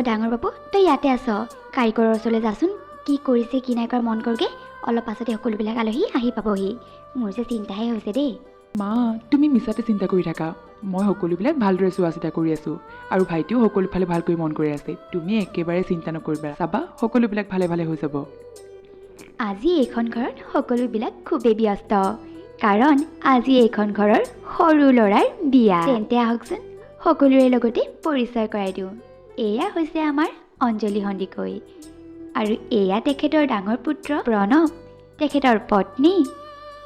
ডাঙৰ বাবু তই ইয়াতে আছ কাৰিকৰৰ ওচৰলৈ যাচোন কি কৰিছে কি নাই কৰা মন কৰগে অলপ পাছতে সকলোবিলাক আলহী আহি পাবহি মোৰ যে চিন্তাহে হৈছে দেই মা তুমি মিছাতে চিন্তা কৰি থাকা মই সকলোবিলাক ভালদৰে চোৱা চিতা কৰি আছোঁ আৰু ভাইটিও সকলোফালে ভালকৈ মন কৰি আছে তুমি একেবাৰে চিন্তা নকৰিবা চাবা সকলোবিলাক ভালে ভালে হৈ যাব আজি এইখন ঘৰত সকলোবিলাক খুবেই ব্যস্ত কাৰণ আজি এইখন ঘৰৰ সৰু ল'ৰাৰ বিয়া তেন্তে আহকচোন সকলোৰে লগতে পৰিচয় কৰাই দিওঁ এয়া হৈছে আমাৰ অঞ্জলি সন্দিকৈ আৰু এয়া তেখেতৰ ডাঙৰ পুত্ৰ প্ৰণৱ তেখেতৰ পত্নী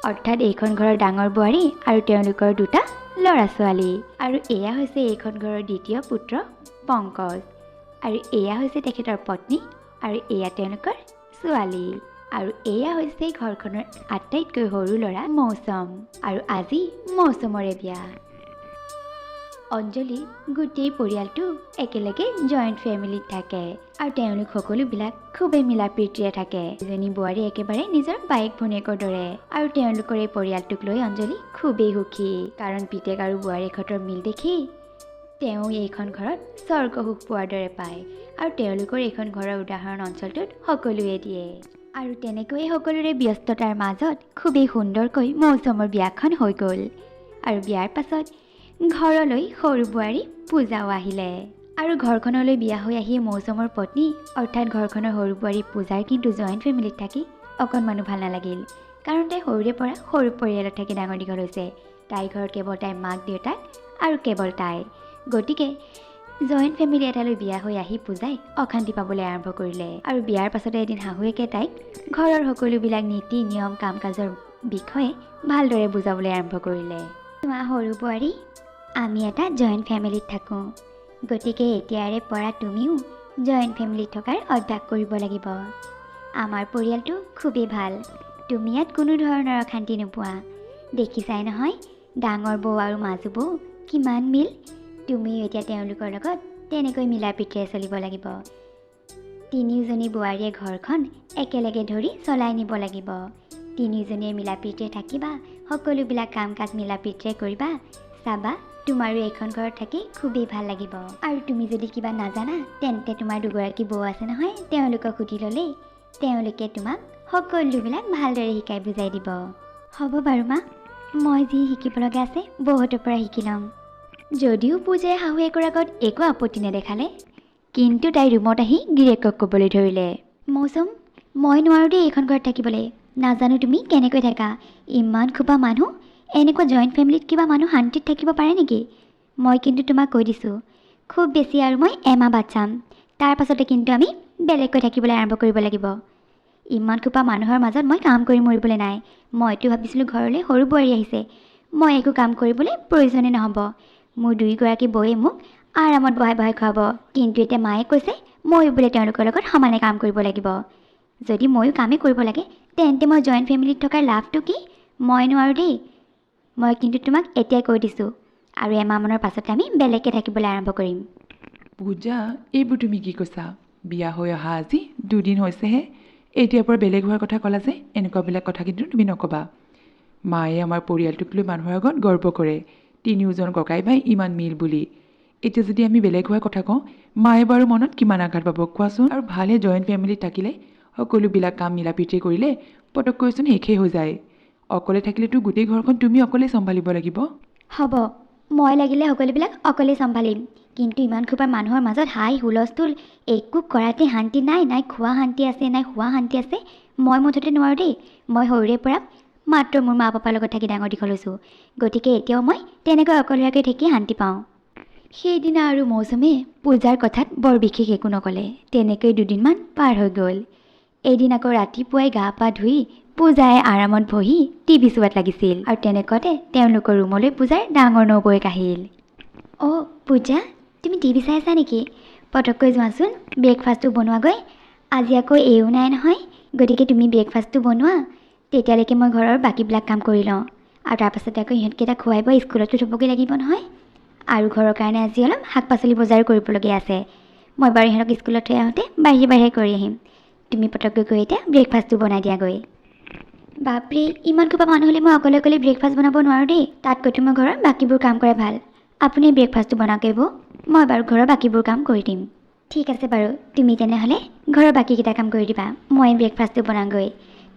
অৰ্থাৎ এইখন ঘৰৰ ডাঙৰ বোৱাৰী আৰু তেওঁলোকৰ দুটা ল'ৰা ছোৱালী আৰু এয়া হৈছে এইখন ঘৰৰ দ্বিতীয় পুত্ৰ পংকজ আৰু এয়া হৈছে তেখেতৰ পত্নী আৰু এয়া তেওঁলোকৰ ছোৱালী আৰু এয়া হৈছে ঘৰখনৰ আটাইতকৈ সৰু ল'ৰা মৌচম আৰু আজি মৌচমৰে বিয়া অঞ্জলি গোটেই পৰিয়ালটো একেলগে জইণ্ট ফেমিলিত থাকে আৰু তেওঁলোক সকলোবিলাক খুবেই মিলা প্ৰীতিৰে থাকে এজনী বোৱাৰী একেবাৰে নিজৰ বাইক ভনীয়েকৰ দৰে আৰু তেওঁলোকৰ এই পৰিয়ালটোক লৈ অঞ্জলি খুবেই সুখী কাৰণ পিতেক আৰু বোৱাৰীহঁতৰ মিল দেখি তেওঁ এইখন ঘৰত স্বৰ্গ সুখ পোৱাৰ দৰে পায় আৰু তেওঁলোকৰ এইখন ঘৰৰ উদাহৰণ অঞ্চলটোত সকলোৱে দিয়ে আৰু তেনেকৈয়ে সকলোৰে ব্যস্ততাৰ মাজত খুবেই সুন্দৰকৈ মৌচমৰ বিয়াখন হৈ গ'ল আৰু বিয়াৰ পাছত ঘৰলৈ সৰু বোৱাৰী পূজাও আহিলে আৰু ঘৰখনলৈ বিয়া হৈ আহি মৌচমৰ পত্নী অৰ্থাৎ ঘৰখনৰ সৰু বোৱাৰী পূজাৰ কিন্তু জইণ্ট ফেমিলিত থাকি অকণমানো ভাল নালাগিল কাৰণ তাই সৰুৰে পৰা সৰু পৰিয়ালত থাকি ডাঙৰ দীঘল হৈছে তাইৰ ঘৰত কেৱল তাইৰ মাক দেউতাক আৰু কেৱল তাই গতিকে জইণ্ট ফেমিলি এটালৈ বিয়া হৈ আহি পূজাই অশান্তি পাবলৈ আৰম্ভ কৰিলে আৰু বিয়াৰ পাছতে এদিন শাহুৱেকে তাইক ঘৰৰ সকলোবিলাক নীতি নিয়ম কাম কাজৰ বিষয়ে ভালদৰে বুজাবলৈ আৰম্ভ কৰিলে তোমাৰ সৰু বোৱাৰী আমি এটা জইণ্ট ফেমিলিত থাকোঁ গতিকে এতিয়াৰে পৰা তুমিও জইণ্ট ফেমিলিত থকাৰ অভ্যাস কৰিব লাগিব আমাৰ পৰিয়ালটো খুবেই ভাল তুমি ইয়াত কোনো ধৰণৰ অশান্তি নোপোৱা দেখিছাই নহয় ডাঙৰ বৌ আৰু মাজু বৌ কিমান মিল তুমিও এতিয়া তেওঁলোকৰ লগত তেনেকৈ মিলা প্ৰীতিৰে চলিব লাগিব তিনিওজনী বোৱাৰীয়ে ঘৰখন একেলগে ধৰি চলাই নিব লাগিব তিনিওজনীয়ে মিলা প্ৰীতিৰে থাকিবা সকলোবিলাক কাম কাজ মিলা প্ৰীতিৰে কৰিবা চাবা তোমাৰো এইখন ঘৰত থাকি খুবেই ভাল লাগিব আৰু তুমি যদি কিবা নাজানা তেন্তে তোমাৰ দুগৰাকী বৌ আছে নহয় তেওঁলোকক সুধি ল'লেই তেওঁলোকে তোমাক সকলোবিলাক ভালদৰে শিকাই বুজাই দিব হ'ব বাৰু মা মই যি শিকিব লগা আছে বৌহঁতৰ পৰা শিকি ল'ম যদিও পূজাই শাহুৱেকৰ আগত একো আপত্তি নেদেখালে কিন্তু তাই ৰুমত আহি গিৰিয়েকক ক'বলৈ ধৰিলে মৌচম মই নোৱাৰোঁ দেই এইখন ঘৰত থাকিবলৈ নাজানো তুমি কেনেকৈ থাকা ইমান খোপা মানুহ এনেকুৱা জইণ্ট ফেমিলিত কিবা মানুহ শান্তিত থাকিব পাৰে নেকি মই কিন্তু তোমাক কৈ দিছোঁ খুব বেছি আৰু মই এমাহ বাদ চাম তাৰ পাছতে কিন্তু আমি বেলেগকৈ থাকিবলৈ আৰম্ভ কৰিব লাগিব ইমান খোপা মানুহৰ মাজত মই কাম কৰি মৰিবলৈ নাই মইতো ভাবিছিলোঁ ঘৰলৈ সৰু বোৱাৰী আহিছে মই একো কাম কৰিবলৈ প্ৰয়োজনেই নহ'ব মোৰ দুয়োগৰাকী বৌয়ে মোক আৰামত বহাই বহাই খুৱাব কিন্তু এতিয়া মায়ে কৈছে ময়ো বোলে তেওঁলোকৰ লগত সমানে কাম কৰিব লাগিব যদি ময়ো কামেই কৰিব লাগে তেন্তে মই জইণ্ট ফেমিলিত থকাৰ লাভটো কি মই নোৱাৰোঁ দেই মই কিন্তু তোমাক এতিয়াই কৈ দিছোঁ আৰু এমাহমানৰ পাছতে আমি বেলেগকৈ থাকিবলৈ আৰম্ভ কৰিম পূজা এইবোৰ তুমি কি কৈছা বিয়া হৈ অহা আজি দুদিন হৈছেহে এতিয়াৰ পৰা বেলেগ হোৱাৰ কথা ক'লা যে এনেকুৱাবিলাক কথা কিন্তু তুমি নক'বা মায়ে আমাৰ পৰিয়ালটোক লৈ মানুহৰ আগত গৰ্ব কৰে তিনিওজন ককাই ভাই ইমান মিল বুলি এতিয়া যদি আমি বেলেগ হোৱাৰ কথা কওঁ মায়ে বাৰু মনত কিমান আঘাত পাব কোৱাচোন আৰু ভালে জইণ্ট ফেমিলিত থাকিলে সকলোবিলাক কাম মিলা প্ৰীতি কৰিলে পটককৈচোন শেষেই হৈ যায় অকলে থাকিলেতো গোটেই ঘৰখন তুমি অকলেই চম্ভালিব লাগিব হ'ব মই লাগিলে সকলোবিলাক অকলেই চম্ভালিম কিন্তু ইমান খোপা মানুহৰ মাজত হাই হুলস্থুল একো কৰাতে শান্তি নাই নাই খোৱা শান্তি আছে নাই শোৱা শান্তি আছে মই মুঠতে নোৱাৰোঁ দেই মই সৰুৰে পৰা মাত্ৰ মোৰ মা পাপাৰ লগত থাকি ডাঙৰ দীঘল হৈছোঁ গতিকে এতিয়াও মই তেনেকৈ অকলশৰীয়াকৈ থাকি শান্তি পাওঁ সেইদিনা আৰু মৌচুমে পূজাৰ কথাত বৰ বিশেষ একো নক'লে তেনেকৈ দুদিনমান পাৰ হৈ গ'ল এদিন আকৌ ৰাতিপুৱাই গা পা ধুই পূজাই আৰামত বহি টিভি চোৱাত লাগিছিল আৰু তেনেকুৱাতে তেওঁলোকৰ ৰুমলৈ পূজাৰ ডাঙৰ নবৌৱেক আহিল অ' পূজা তুমি টিভি চাই আছা নেকি পটককৈ যোৱাচোন ব্ৰেকফাষ্টটো বনোৱাগৈ আজি আকৌ এইও নাই নহয় গতিকে তুমি ব্ৰেকফাষ্টটো বনোৱা তেতিয়ালৈকে মই ঘৰৰ বাকীবিলাক কাম কৰি লওঁ আৰু তাৰপাছতে আকৌ ইহঁতকেইটা খুৱাই বৈ স্কুলতো থ'বগৈ লাগিব নহয় আৰু ঘৰৰ কাৰণে আজি অলপ শাক পাচলি বজাৰ কৰিবলগীয়া আছে মই বাৰু ইহঁতক স্কুলত থৈ আহোঁতে বাহিৰে বাহিৰে কৰি আহিম তুমি পটককৈ গৈ এতিয়া ব্ৰেকফাষ্টটো বনাই দিয়াগৈ বাপৰে ইমান খোপা মানুহ হ'লে মই অকলে অকলে ব্ৰেকফাষ্ট বনাব নোৱাৰোঁ দেই তাতকৈতো মই ঘৰৰ বাকীবোৰ কাম কৰে ভাল আপুনি ব্ৰেকফাষ্টটো বনাওঁগৈ বৌ মই বাৰু ঘৰৰ বাকীবোৰ কাম কৰি দিম ঠিক আছে বাৰু, তুমি তেনেহ'লে ঘৰৰ বাকীকেইটা কাম কৰি দিবা, মই ব্ৰেকফাষ্টটো বনাওঁগৈ।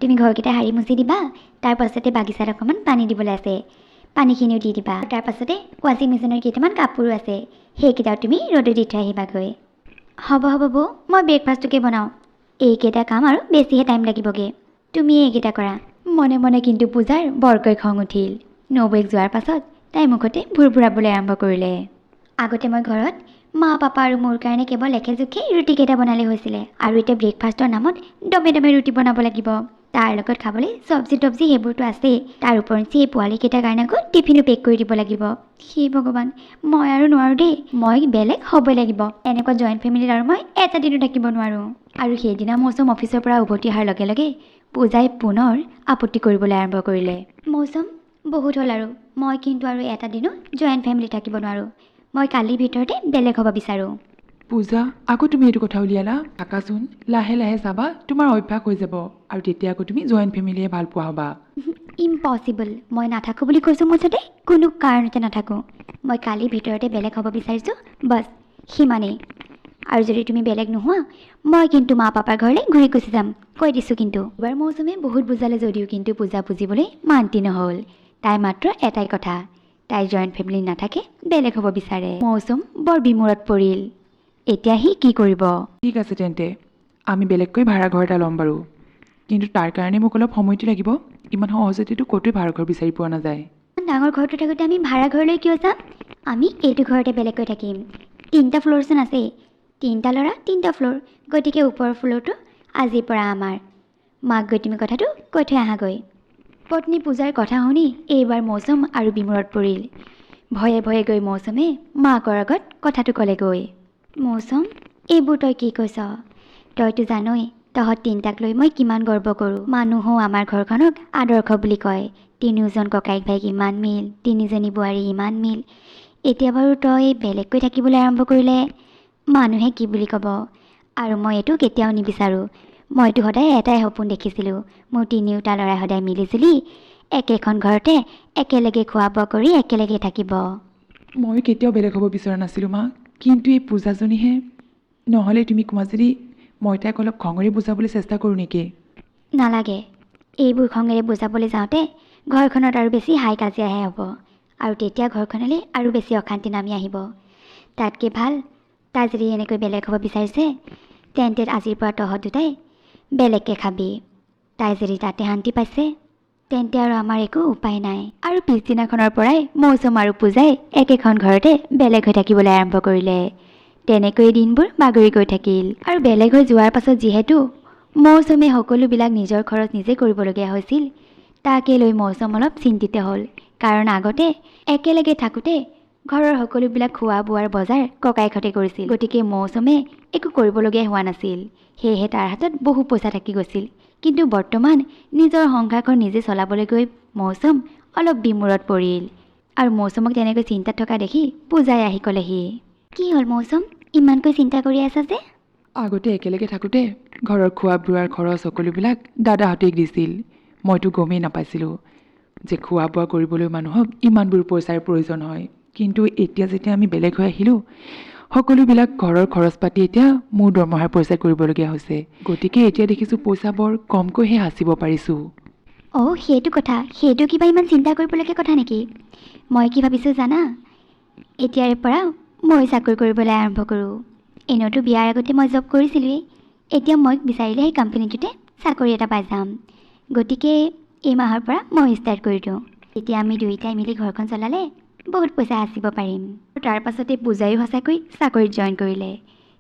তুমি ঘৰকেইটা সাৰি মুচি দিবা, তাৰ পাছতে বাগিচাত অকণমান পানী দিবলৈ আছে, পানীখিনিও দি দিবা। তাৰ পাছতে ৱাশ্বিং মেচিনৰ কেইটামান কাপোৰো আছে, সেইকেইটাও তুমি ৰ'দত দি থৈ আহিবাগৈ। হ'ব বৌ, মই ব্ৰেকফাষ্টটোকে বনাওঁ। এইকেইটা কাম আৰু বেছিহে টাইম লাগিবগৈ, তুমি এইকেইটা কৰা। মনে মনে কিন্তু পূজাৰ বৰকৈ খং উঠিল। নবৌক যোৱাৰ পাছত তাই মুখতে ভুৰভুৰাবলৈ আৰম্ভ কৰিলে। আগতে মই ঘৰত মা পাপা আৰু মোৰ কাৰণে কেৱল একেজোখে ৰুটিকেইটা বনালে হৈছিলে, আৰু এতিয়া ব্ৰেকফাষ্টৰ নামত দমে দমে ৰুটি বনাব লাগিব। তাৰ লগত খাবলৈ চব্জি তব্জি সেইবোৰতো আছেই, তাৰ ওপৰঞ্চি এই পোৱালীকেইটাৰ কাৰণে আকৌ টিফিনো পেক কৰি দিব লাগিব। সেই ভগৱান, মই আৰু নোৱাৰোঁ দেই, মই বেলেগ হ'বই লাগিব। এনেকুৱা জইণ্ট ফেমিলিত আৰু মই এটা দিনো থাকিব নোৱাৰোঁ। আৰু সেইদিনা মৌচুম অফিচৰ পৰা উভতি অহাৰ লগে লগে পূজাই পুনৰ আপত্তি কৰিবলৈ আৰম্ভ কৰিলে। মৌচুম, বহুত হ'ল আৰু, মই কিন্তু আৰু এটা দিনো জইণ্ট ফেমিলি থাকিব নোৱাৰোঁ। মই কালিৰ ভিতৰতে বেলেগ হ'ব বিচাৰোঁ। পূজা, আকৌ তুমি এইটো কথা উলিয়ালা? থাকাচোন, লাহে লাহে চাবা তোমাৰ অভ্যাস হৈ যাব, আৰু তেতিয়া আকৌ তুমি জইণ্ট ফেমিলিয়ে ভাল পোৱা হ'বা। ইম্পচিবল, মই নাথাকোঁ বুলি কৈছোঁ মুঠতে, কোনো কাৰণতে নাথাকোঁ। মই কালিৰ ভিতৰতে বেলেগ হ'ব বিচাৰিছোঁ, বাছ সিমানেই। আৰু যদি তুমি বেলেগ নোহোৱা, মই কিন্তু মা পাপাৰ ঘৰলৈ ঘূৰি গুচি যাম, কৈ দিছোঁ কিন্তু। এবাৰ মৌচুমে বহুত বুজালে যদিও কিন্তু পূজা বুজিবলৈ মান্তি নহ'ল। তাই মাত্ৰ এটাই কথা, তাই জইণ্ট ফেমিলি নাথাকে, বেলেগ হ'ব বিচাৰে। মৌচুম বৰ বিমূৰত পৰিল। এতিয়া সি কি কৰিব? ঠিক আছে তেন্তে, আমি বেলেগকৈ ভাড়া ঘৰ এটা ল'ম বাৰু, কিন্তু তাৰ কাৰণে মোক অলপ সময়টো লাগিব। ইমান সহজতেতো ক'তোৱে ভাড়া ঘৰ বিচাৰি পোৱা নাযায়। ডাঙৰ ঘৰটো থাকোঁতে আমি ভাড়া ঘৰলৈ কিয় যাম? আমি এইটো ঘৰতে বেলেগকৈ থাকিম। 3টা ফ্ল'ৰচোন আছেই, 3টা ল'ৰা 3টা ফ্ল'ৰ, গতিকে ওপৰৰ ফ্ল'ৰটো আজিৰ পৰা আমাৰ। মাক গৈ তুমি কথাটো কৈ থৈ আহাগৈ। পত্নী পূজাৰ কথা শুনি এইবাৰ মৌচুম আৰু বিমূৰত পৰিল। ভয়ে ভয়ে গৈ মৌচুমে মাকৰ আগত কথাটো ক'লেগৈ। মৌচুম, এইবোৰ তই কি কৈছ? তইতো জানই তহঁত 3টাক লৈ মই কিমান গৰ্ব কৰোঁ। মানুহো আমাৰ ঘৰখনক আদৰ্শ বুলি কয়। 3জন ককাইক ভাইক ইমান মিল, 3জনী বোৱাৰী ইমান মিল। এতিয়া বাৰু তই বেলেগকৈ থাকিবলৈ আৰম্ভ কৰিলে মানুহে কি বুলি ক'ব? আৰু মই এইটো কেতিয়াও নিবিচাৰোঁ। মইতো সদায় এটাই সপোন দেখিছিলোঁ, মোৰ 3টা ল'ৰাই সদায় মিলিজুলি একেখন ঘৰতে একেলগে খোৱা বোৱা কৰি একেলগে থাকিব। মই কেতিয়াও বেলেগ হ'ব বিচৰা নাছিলোঁ মা, কিন্তু এই পূজাজনীহে। নহ'লে তুমি কোৱা যদি মই তাইক অলপ খঙেৰে বুজাবলৈ চেষ্টা কৰোঁ নেকি? নালাগে, এইবোৰ খঙেৰে বুজাবলৈ যাওঁতে ঘৰখনত আৰু বেছি হাই কাজিয়াহে হ'ব, আৰু তেতিয়া ঘৰখনলৈ আৰু বেছি অশান্তি নামি আহিব। তাতকৈ ভাল, তাই যদি এনেকৈ বেলেগ হ'ব বিচাৰিছে, তেন্তে আজিৰ পৰা তহঁত দুটাই বেলেগকৈ খাবি। তাই যদি তাতে শান্তি পাইছে, তেন্তে আৰু আমাৰ একো উপায় নাই। আৰু পিছদিনাখনৰ পৰাই মৌচুম আৰু পূজাই একেখন ঘৰতে বেলেগ হৈ থাকিবলৈ আৰম্ভ কৰিলে। তেনেকৈয়ে দিনবোৰ বাগৰি গৈ থাকিল। আৰু বেলেগ হৈ যোৱাৰ পাছত যিহেতু মৌচুমে সকলোবিলাক নিজৰ খৰচ নিজে কৰিবলগীয়া হৈছিল, তাকে লৈ মৌচুম অলপ চিন্তিত হ'ল। কাৰণ আগতে একেলগে থাকোঁতে ঘৰৰ সকলোবিলাক খোৱা বোৱাৰ বজাৰ ককাইকহঁতে কৰিছিল, গতিকে মৌচুমে একো কৰিবলগীয়া হোৱা নাছিল। সেয়েহে তাৰ হাতত বহু পইচা থাকি গৈছিল। কিন্তু বৰ্তমান নিজৰ সংসাৰখন নিজে চলাবলৈ গৈ মৌচুম অলপ বিমূৰত পৰিল। আৰু মৌচুমক তেনেকৈ চিন্তাত থকা দেখি পূজাই আহি ক'লেহি। কি হ'ল মৌচুম, ইমানকৈ চিন্তা কৰি আছা যে? আগতে একেলগে থাকোঁতে ঘৰৰ খোৱা বোৱাৰ খৰচ সকলোবিলাক দাদাহঁতেই দিছিল। মইতো গমেই নাপাইছিলোঁ যে খোৱা বোৱা কৰিবলৈ মানুহক ইমানবোৰ পইচাৰ প্ৰয়োজন হয়। কিন্তু এতিয়া যেতিয়া আমি বেলেগ হৈ আহিলোঁ, সকলোবিলাক ঘৰৰ খৰচ পাতি এতিয়া মোৰ দৰমহাৰ পইচাই কৰিবলগীয়া হৈছে। গতিকে এতিয়া দেখিছোঁ পইচা বৰ কমকৈহে সাঁচিব পাৰিছোঁ। অঁ, সেইটো কথা। সেইটো কিবা ইমান চিন্তা কৰিবলগীয়া কথা নেকি? মই কি ভাবিছোঁ জানা? এতিয়াৰে পৰা মই চাকৰি কৰিবলৈ আৰম্ভ কৰোঁ। এনেওতো বিয়াৰ আগতে মই জব কৰিছিলোঁৱেই, এতিয়া মই বিচাৰিলে সেই কোম্পানীটোতে চাকৰি এটা পাই যাম। গতিকে এই মাহৰ পৰা মই ষ্টাৰ্ট কৰি দিওঁ। তেতিয়া আমি দুয়োটাই মিলি ঘৰখন চলালে বহুত পইচা সাঁচিব পাৰিম। তাৰ পাছতে পূজাইও সঁচাকৈ চাকৰিত জইন কৰিলে।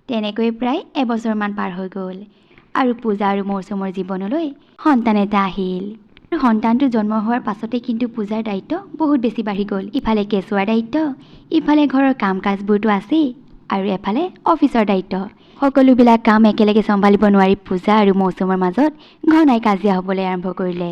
তেনেকৈ প্ৰায় এবছৰমান পাৰ হৈ গ'ল, আৰু পূজা আৰু মৌচুমৰ জীৱনলৈ সন্তান এটা আহিল। আৰু সন্তানটো জন্ম হোৱাৰ পাছতে কিন্তু পূজাৰ দায়িত্ব বহুত বেছি বাঢ়ি গ'ল। ইফালে কেঁচুৱাৰ দায়িত্ব, ইফালে ঘৰৰ কাম কাজবোৰতো আছেই, আৰু এফালে অফিচৰ দায়িত্ব। সকলোবিলাক কাম একেলগে চম্ভালিব নোৱাৰি পূজা আৰু মৌচুমৰ মাজত ঘনাই কাজিয়া হ'বলৈ আৰম্ভ কৰিলে।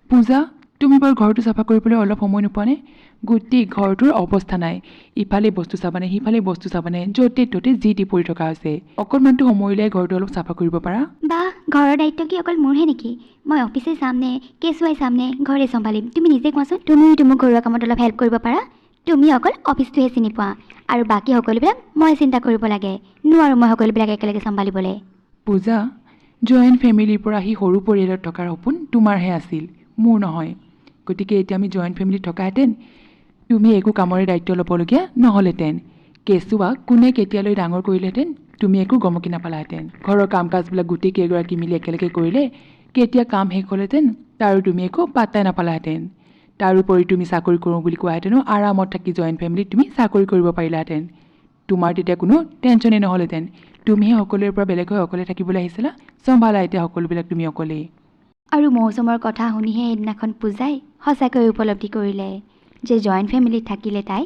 পূজা, তুমি বাৰু ঘৰটো চাফা কৰিবলৈ অলপ সময় নোপোৱানে? গোটেই ঘৰটোৰ অৱস্থা নাই। ইফালে বস্তু চাবানে, সিফালে বস্তু চাবানে, য'তে ত'তে যি টি পৰি থকা হৈছে। অকণমানটো সময় উলিয়াই ঘৰটো অলপ চাফা কৰিব পাৰা। বাহ, ঘৰৰ দায়িত্ব কি অকল মোৰহে নেকি? মই অফিচে চামনে, কেঁচুৱাই চামনে, ঘৰে চম্ভালিম? তুমি নিজে কোৱাচোন। তুমিতো মোক ঘৰুৱা কামত অলপ হেল্প কৰিব পাৰা। তুমি অকল অফিচটোহে চিনি পোৱা আৰু বাকী সকলোবিলাক মই চিন্তা কৰিব লাগে নোৱাৰোঁ মই সকলোবিলাক একেলগে চম্ভালিবলৈ পূজা জইণ্ট ফেমিলিৰ পৰা আহি সৰু পৰিয়ালত থকাৰ সপোন তোমাৰহে আছিল মোৰ নহয় গতিকে এতিয়া আমি জইণ্ট ফেমিলিত থকাহেঁতেন তুমি একো কামৰে দায়িত্ব ল'বলগীয়া নহ'লহেঁতেন কেঁচুৱাক কোনে কেতিয়ালৈ ডাঙৰ কৰিলেহেঁতেন তুমি একো গমকি নাপালাহেঁতেন ঘৰৰ কাম কাজবিলাক গোটেই কেইগৰাকী মিলি একেলগে কৰিলে কেতিয়া কাম শেষ হ'লহেঁতেন তাৰো তুমি একো পাত্তাই নাপালাহেঁতেন তাৰোপৰি তুমি চাকৰি কৰোঁ বুলি কোৱাহেঁতেনো আৰামত থাকি জইণ্ট ফেমিলিত তুমি চাকৰি কৰিব পাৰিলাহেঁতেন তোমাৰ তেতিয়া কোনো টেনশ্যনেই নহ'লহেঁতেন তুমিহে সকলোৰে পৰা বেলেগ হৈ অকলে থাকিবলৈ আহিছিলা চম্ভালা এতিয়া সকলোবিলাক তুমি অকলেই আৰু মৌচুমৰ কথা শুনিহে সেইদিনাখন পূজাই সঁচাকৈ উপলব্ধি কৰিলে যে জইণ্ট ফেমিলিত থাকিলে তাই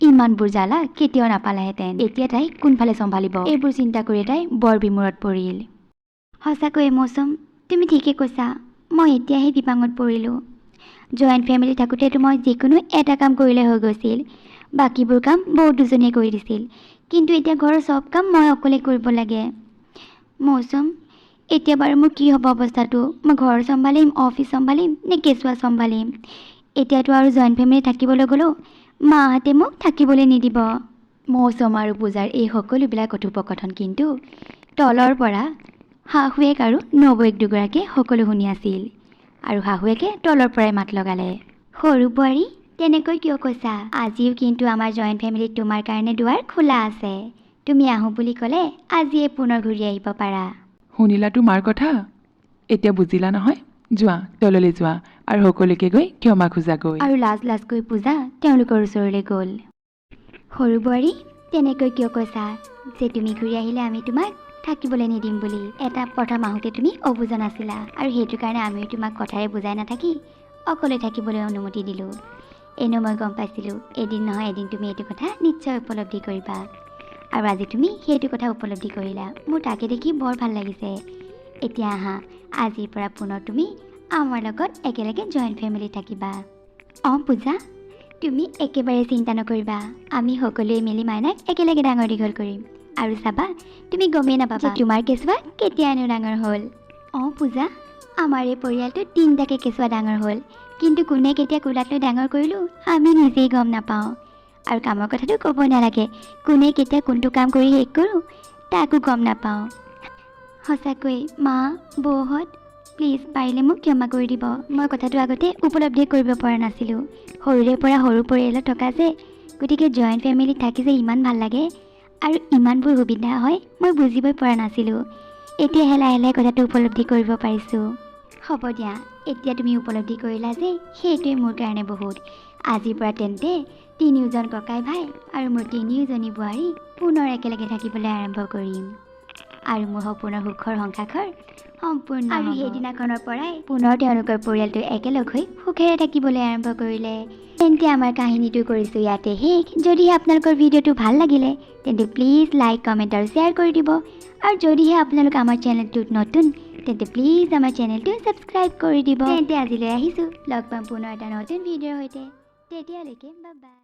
ইমানবোৰ জ্বালা কেতিয়াও নাপালেহেঁতেন এতিয়া তাই কোনফালে চম্ভালিব এইবোৰ চিন্তা কৰি তাই বৰ বিমূৰত পৰিল সঁচাকৈয়ে মৌচুম তুমি ঠিকেই কৈছা মই এতিয়াহে বিপাঙত পৰিলোঁ জইণ্ট ফেমিলি থাকোঁতেতো মই যিকোনো এটা কাম কৰিলে হৈ গৈছিল বাকীবোৰ কাম বহুত দুজনীয়ে কৰি দিছিল কিন্তু এতিয়া ঘৰৰ চব কাম মই অকলে কৰিব লাগে মৌচুম এতিয়া বাৰু মোৰ কি হ'ব অৱস্থাটো মই ঘৰ চম্ভালিম অফিচ চম্ভালিম নে কেঁচুৱা চম্ভালিম এতিয়াতো আৰু জইণ্ট ফেমিলি থাকিবলৈ গ'লেও মাহঁতে মোক থাকিবলৈ নিদিব মৌচুম আৰু পূজাৰ এই সকলোবিলাক কথোপকথন কিন্তু তলৰ পৰা শাহুৱেক আৰু নবৌৱেক দুগৰাকীয়ে সকলো শুনি আছিল আৰু শাহুৱেকে তলৰ পৰাই মাত লগালে সৰু বোৱাৰী তেনেকৈ কিয় কৈছা আজিও কিন্তু আমাৰ জইণ্ট ফেমিলিত তোমাৰ কাৰণে দুৱাৰ খোলা আছে তুমি আহোঁ বুলি ক'লে আজিয়ে পুনৰ ঘূৰি আহিব পাৰা শুনিলা তোমাৰ কথা এতিয়া বুজিলা নহয় যোৱা তললৈ যোৱা আৰু সকলোকে গৈ ক্ষমা খোজাগৈ আৰু লাজকৈ পূজা তেওঁলোকৰ ওচৰলৈ গ'ল সৰু বোৱাৰী তেনেকৈ কিয় কৈছা যে তুমি ঘূৰি আহিলে আমি তোমাক থাকিবলৈ নিদিম বুলি এটা প্ৰথম আহোঁতে তুমি অবুজা নাছিলা আৰু সেইটো কাৰণে আমিও তোমাক কথাৰে বুজাই নাথাকি অকলে থাকিবলৈ অনুমতি দিলোঁ এনেও মই গম পাইছিলোঁ এদিন নহয় এদিন তুমি এইটো কথা নিশ্চয় উপলব্ধি কৰিবা আৰু আজি তুমি সেইটো কথা উপলব্ধি কৰিলা মোৰ তাকে দেখি বৰ ভাল লাগিছে এতিয়া আহা আজিৰ পৰা পুনৰ তুমি আমাৰ লগত একেলগে জইণ্ট ফেমিলি থাকিবা পূজা তুমি একেবাৰে চিন্তা নকৰিবা আমি সকলোৱে মিলি মাইনাক একেলগে ডাঙৰ দীঘল কৰিম আৰু চাবা তুমি গমেই নাপাবা তোমাৰ কেঁচুৱা কেতিয়ানো ডাঙৰ হ'ল পূজা আমাৰ এই পৰিয়ালটো 3টাকে কেঁচুৱা ডাঙৰ হ'ল কিন্তু কোনে কেতিয়া কোলাত লৈ ডাঙৰ কৰিলোঁ আমি নিজেই গম নাপাওঁ আৰু কামৰ কথাটো ক'ব নালাগে কোনে কেতিয়া কোনটো কাম কৰি শেষ কৰোঁ তাকো গম নাপাওঁ সঁচাকৈ মা বৌহঁত প্লিজ পাৰিলে মোক ক্ষমা কৰি দিব মই কথাটো আগতে উপলব্ধি কৰিব পৰা নাছিলোঁ সৰুৰে পৰা সৰু পৰিয়ালত থকা যে গতিকে জইণ্ট ফেমিলিত থাকি যে ইমান ভাল লাগে আৰু ইমানবোৰ সুবিধা হয় মই বুজিবই পৰা নাছিলোঁ এতিয়াহে লাহে লাহে কথাটো উপলব্ধি কৰিব পাৰিছোঁ হ'ব দিয়া এতিয়া তুমি উপলব্ধি কৰিলা যে সেইটোৱে মোৰ কাৰণে বহুত আজিৰ পৰা তেন্তে 3জন ককাই ভাই আৰু মোৰ 3জনী বোৱাৰী পুনৰ একেলগে থাকিবলৈ আৰম্ভ কৰিম আৰু মোৰ সপোনৰ সুখৰ সংসাৰ সম্পূৰ্ণ আৰু সেইদিনাখনৰ পৰাই পুনৰ তেওঁলোকৰ পৰিয়ালটো একেলগ হৈ সুখেৰে থাকিবলৈ আৰম্ভ কৰিলে তেন্তে আমাৰ কাহিনীটো কৰিছোঁ ইয়াতে শেষ যদিহে আপোনালোকৰ ভিডিঅ'টো ভাল লাগিলে তেন্তে প্লিজ লাইক কমেণ্ট আৰু শ্বেয়াৰ কৰি দিব আৰু যদিহে আপোনালোক আমাৰ চেনেলটোত নতুন তেন্তে প্লিজ আমাৰ চেনেলটো ছাবস্ক্ৰাইব কৰি দিব তেন্তে আজিলৈ আহিছোঁ লগ পাম পুনৰ এটা নতুন ভিডিঅ'ৰ সৈতে তেতিয়ালৈকে বাই বাই